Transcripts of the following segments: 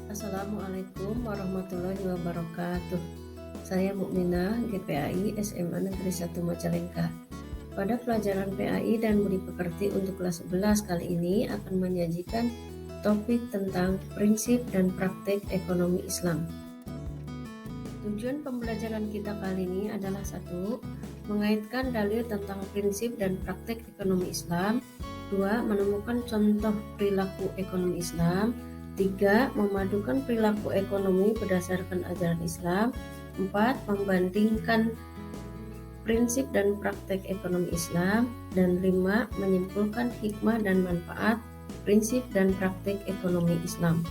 Assalamualaikum warahmatullahi wabarakatuh. Saya Mukminah, GPAI SMA Negeri 1 Majalengka. Pada pelajaran PAI dan Budi Pekerti untuk kelas 11 kali ini akan menyajikan topik tentang prinsip dan praktek ekonomi Islam. Tujuan pembelajaran kita kali ini adalah 1. Mengaitkan dalil tentang prinsip dan praktek ekonomi Islam. 2. Menemukan contoh perilaku ekonomi Islam. 3. Memadukan perilaku ekonomi berdasarkan ajaran Islam. 4. Membandingkan prinsip dan praktek ekonomi Islam. Dan 5. Menyimpulkan hikmah dan manfaat prinsip dan praktek ekonomi Islam.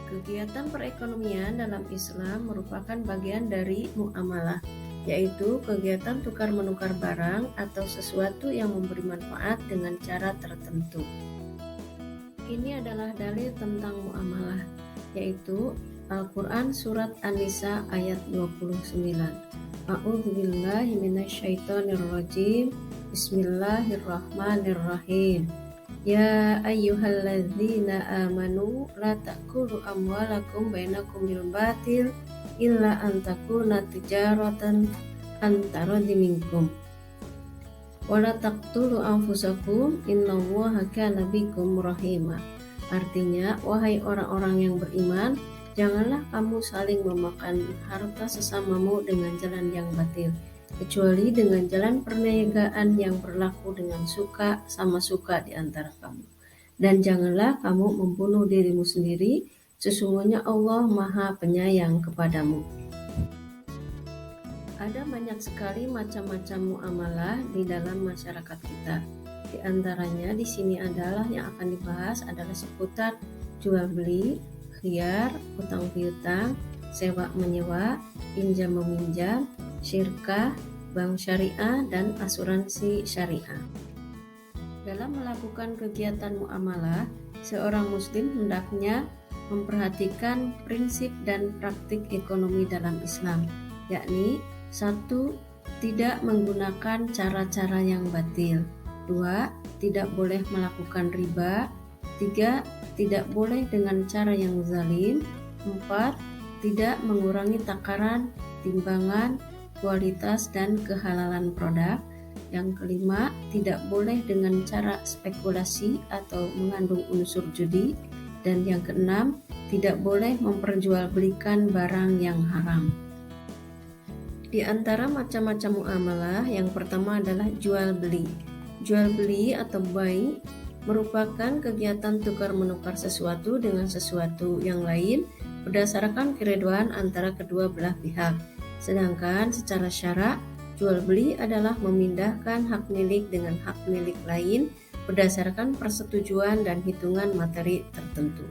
Kegiatan perekonomian dalam Islam merupakan bagian dari muamalah, yaitu kegiatan tukar-menukar barang atau sesuatu yang memberi manfaat dengan cara tertentu. Ini adalah dalil tentang muamalah, yaitu Al-Quran Surat An-Nisa ayat 29. A'udzubillahi minasyaitonirrajim. Bismillahirrahmanirrahim. Ya ayyuhalladzina amanu la ta'kulu amwalakum bainakum bil batil illa an takuna tijaratan an taraddi minkum. Wala taqtulu anfusakum innallaha kana bikum rahima. Artinya, wahai orang-orang yang beriman, janganlah kamu saling memakan harta sesamamu dengan jalan yang batil, kecuali dengan jalan perniagaan yang berlaku dengan suka sama suka di antara kamu. Dan janganlah kamu membunuh dirimu sendiri, sesungguhnya Allah Maha Penyayang kepadamu. Ada banyak sekali macam-macam muamalah di dalam masyarakat kita. Di antaranya di sini adalah yang akan dibahas adalah seputar jual beli, khiyar, utang piutang, sewa menyewa, pinjam meminjam, syirkah, bank syariah, dan asuransi syariah. Dalam melakukan kegiatan muamalah, seorang muslim hendaknya memperhatikan prinsip dan praktik ekonomi dalam Islam, yakni 1. Tidak menggunakan cara-cara yang batil. 2. Tidak boleh melakukan riba. 3. Tidak boleh dengan cara yang zalim. 4. Tidak mengurangi takaran, timbangan, kualitas, dan kehalalan produk. Yang kelima, tidak boleh dengan cara spekulasi atau mengandung unsur judi. Dan yang keenam, tidak boleh memperjualbelikan barang yang haram. Di antara macam-macam muamalah, yang pertama adalah jual beli. Jual beli atau buy merupakan kegiatan tukar-menukar sesuatu dengan sesuatu yang lain berdasarkan keredoan antara kedua belah pihak. Sedangkan secara syarak, jual beli adalah memindahkan hak milik dengan hak milik lain berdasarkan persetujuan dan hitungan materi tertentu.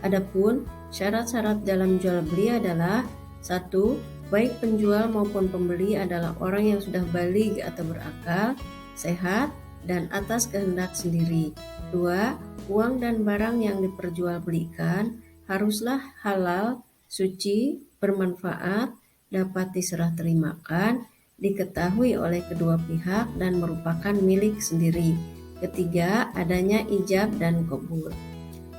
Adapun syarat-syarat dalam jual beli adalah 1. Baik penjual maupun pembeli adalah orang yang sudah baligh atau berakal, sehat, dan atas kehendak sendiri. 2. Uang dan barang yang diperjualbelikan haruslah halal, suci, bermanfaat, dapat diserah terimakan, diketahui oleh kedua pihak, dan merupakan milik sendiri. Ketiga, adanya ijab dan qabul.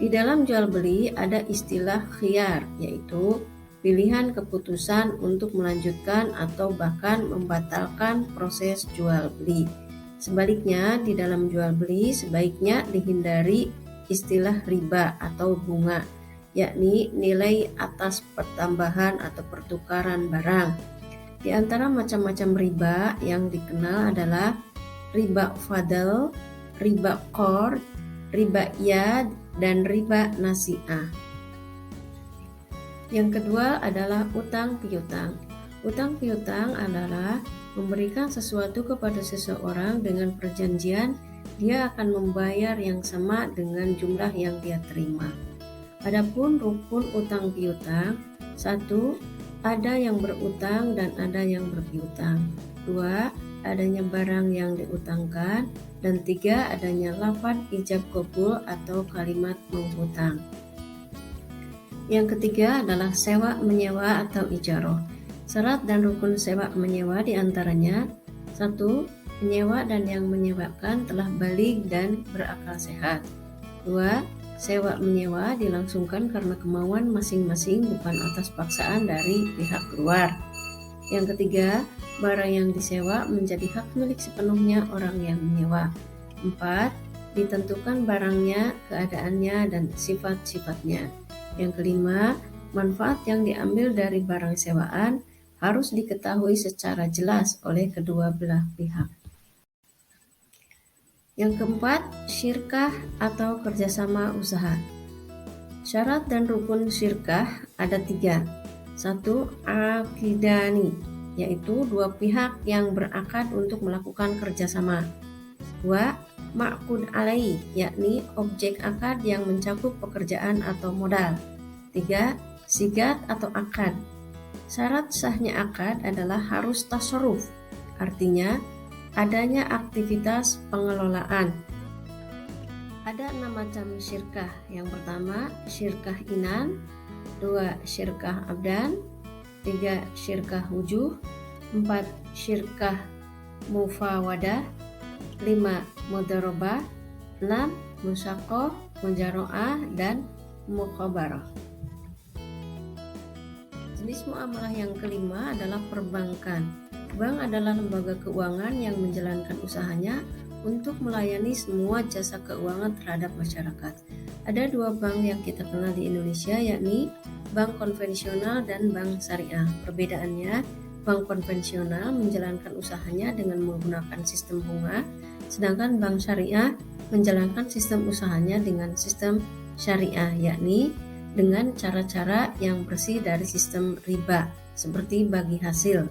Di dalam jual beli ada istilah khiyar, yaitu pilihan keputusan untuk melanjutkan atau bahkan membatalkan proses jual beli. Sebaliknya, di dalam jual beli sebaiknya dihindari istilah riba atau bunga, yakni nilai atas pertambahan atau pertukaran barang. Di antara macam-macam riba yang dikenal adalah riba fadl, riba qard, riba yad, dan riba nasi'ah. Yang kedua adalah utang piutang. Utang piutang adalah memberikan sesuatu kepada seseorang dengan perjanjian dia akan membayar yang sama dengan jumlah yang dia terima. Adapun rukun utang piutang, 1. Ada yang berutang dan ada yang berpiutang. 2. Adanya barang yang diutangkan. Dan 3. Adanya lafaz ijab qabul atau kalimat menghutang. Yang ketiga adalah sewa menyewa atau ijaroh. Syarat dan rukun sewa menyewa diantaranya 1. Penyewa dan yang menyewakan telah baligh dan berakal sehat. 2. Sewa-menyewa dilangsungkan karena kemauan masing-masing, bukan atas paksaan dari pihak luar. Yang ketiga, barang yang disewa menjadi hak milik sepenuhnya orang yang menyewa. 4. Ditentukan barangnya, keadaannya, dan sifat-sifatnya. Yang kelima, manfaat yang diambil dari barang sewaan harus diketahui secara jelas oleh kedua belah pihak. Yang keempat, syirkah atau kerjasama usaha. Syarat dan rukun syirkah ada 3. 1. Akidani, yaitu dua pihak yang berakad untuk melakukan kerjasama. 2. Ma'qud alai, yakni objek akad yang mencakup pekerjaan atau modal. 3. Sigat atau akad. Syarat sahnya akad adalah harus tasarruf, artinya adanya aktivitas pengelolaan. Ada 6 macam syirkah. Yang pertama, syirkah inan. 2. Syirkah abdan. 3. Syirkah wujuh. 4. Syirkah mufawadah. 5. Mudharabah. 6. Musyaqah, mujaro'ah, dan muqabarah. Jenis muamalah yang kelima adalah perbankan. Bank adalah lembaga keuangan yang menjalankan usahanya untuk melayani semua jasa keuangan terhadap masyarakat. Ada 2 bank yang kita kenal di Indonesia, yakni bank konvensional dan bank syariah. Perbedaannya, bank konvensional menjalankan usahanya dengan menggunakan sistem bunga, sedangkan bank syariah menjalankan sistem usahanya dengan sistem syariah, yakni dengan cara-cara yang bersih dari sistem riba, seperti bagi hasil.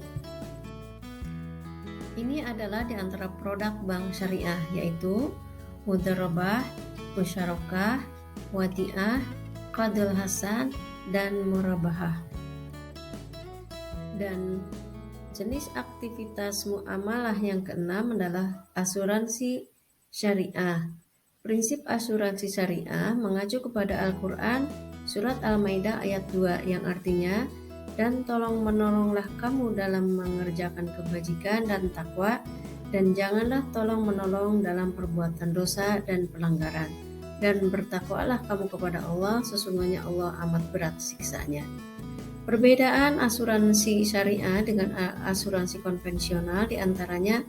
Ini adalah di antara produk bank syariah, yaitu mudharabah, musyarakah, wadi'ah, qardul hasan, dan murabahah. Dan jenis aktivitas muamalah yang keenam adalah asuransi syariah. Prinsip asuransi syariah mengacu kepada Al-Quran, surat Al-Maidah ayat 2, yang artinya, dan tolong menolonglah kamu dalam mengerjakan kebajikan dan takwa, dan janganlah tolong menolong dalam perbuatan dosa dan pelanggaran, dan bertakwalah kamu kepada Allah, sesungguhnya Allah amat berat siksanya. Perbedaan asuransi syariah dengan asuransi konvensional diantaranya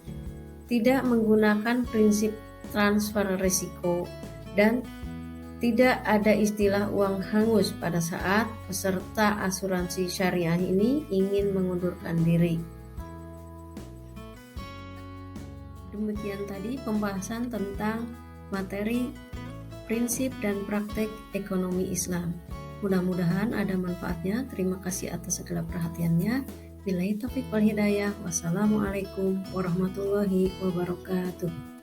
tidak menggunakan prinsip transfer risiko, dan tidak ada istilah uang hangus pada saat peserta asuransi syariah ini ingin mengundurkan diri. Demikian tadi pembahasan tentang materi, prinsip, dan praktek ekonomi Islam. Mudah-mudahan ada manfaatnya. Terima kasih atas segala perhatiannya. Billahi taufiq wal hidayah. Wassalamualaikum warahmatullahi wabarakatuh.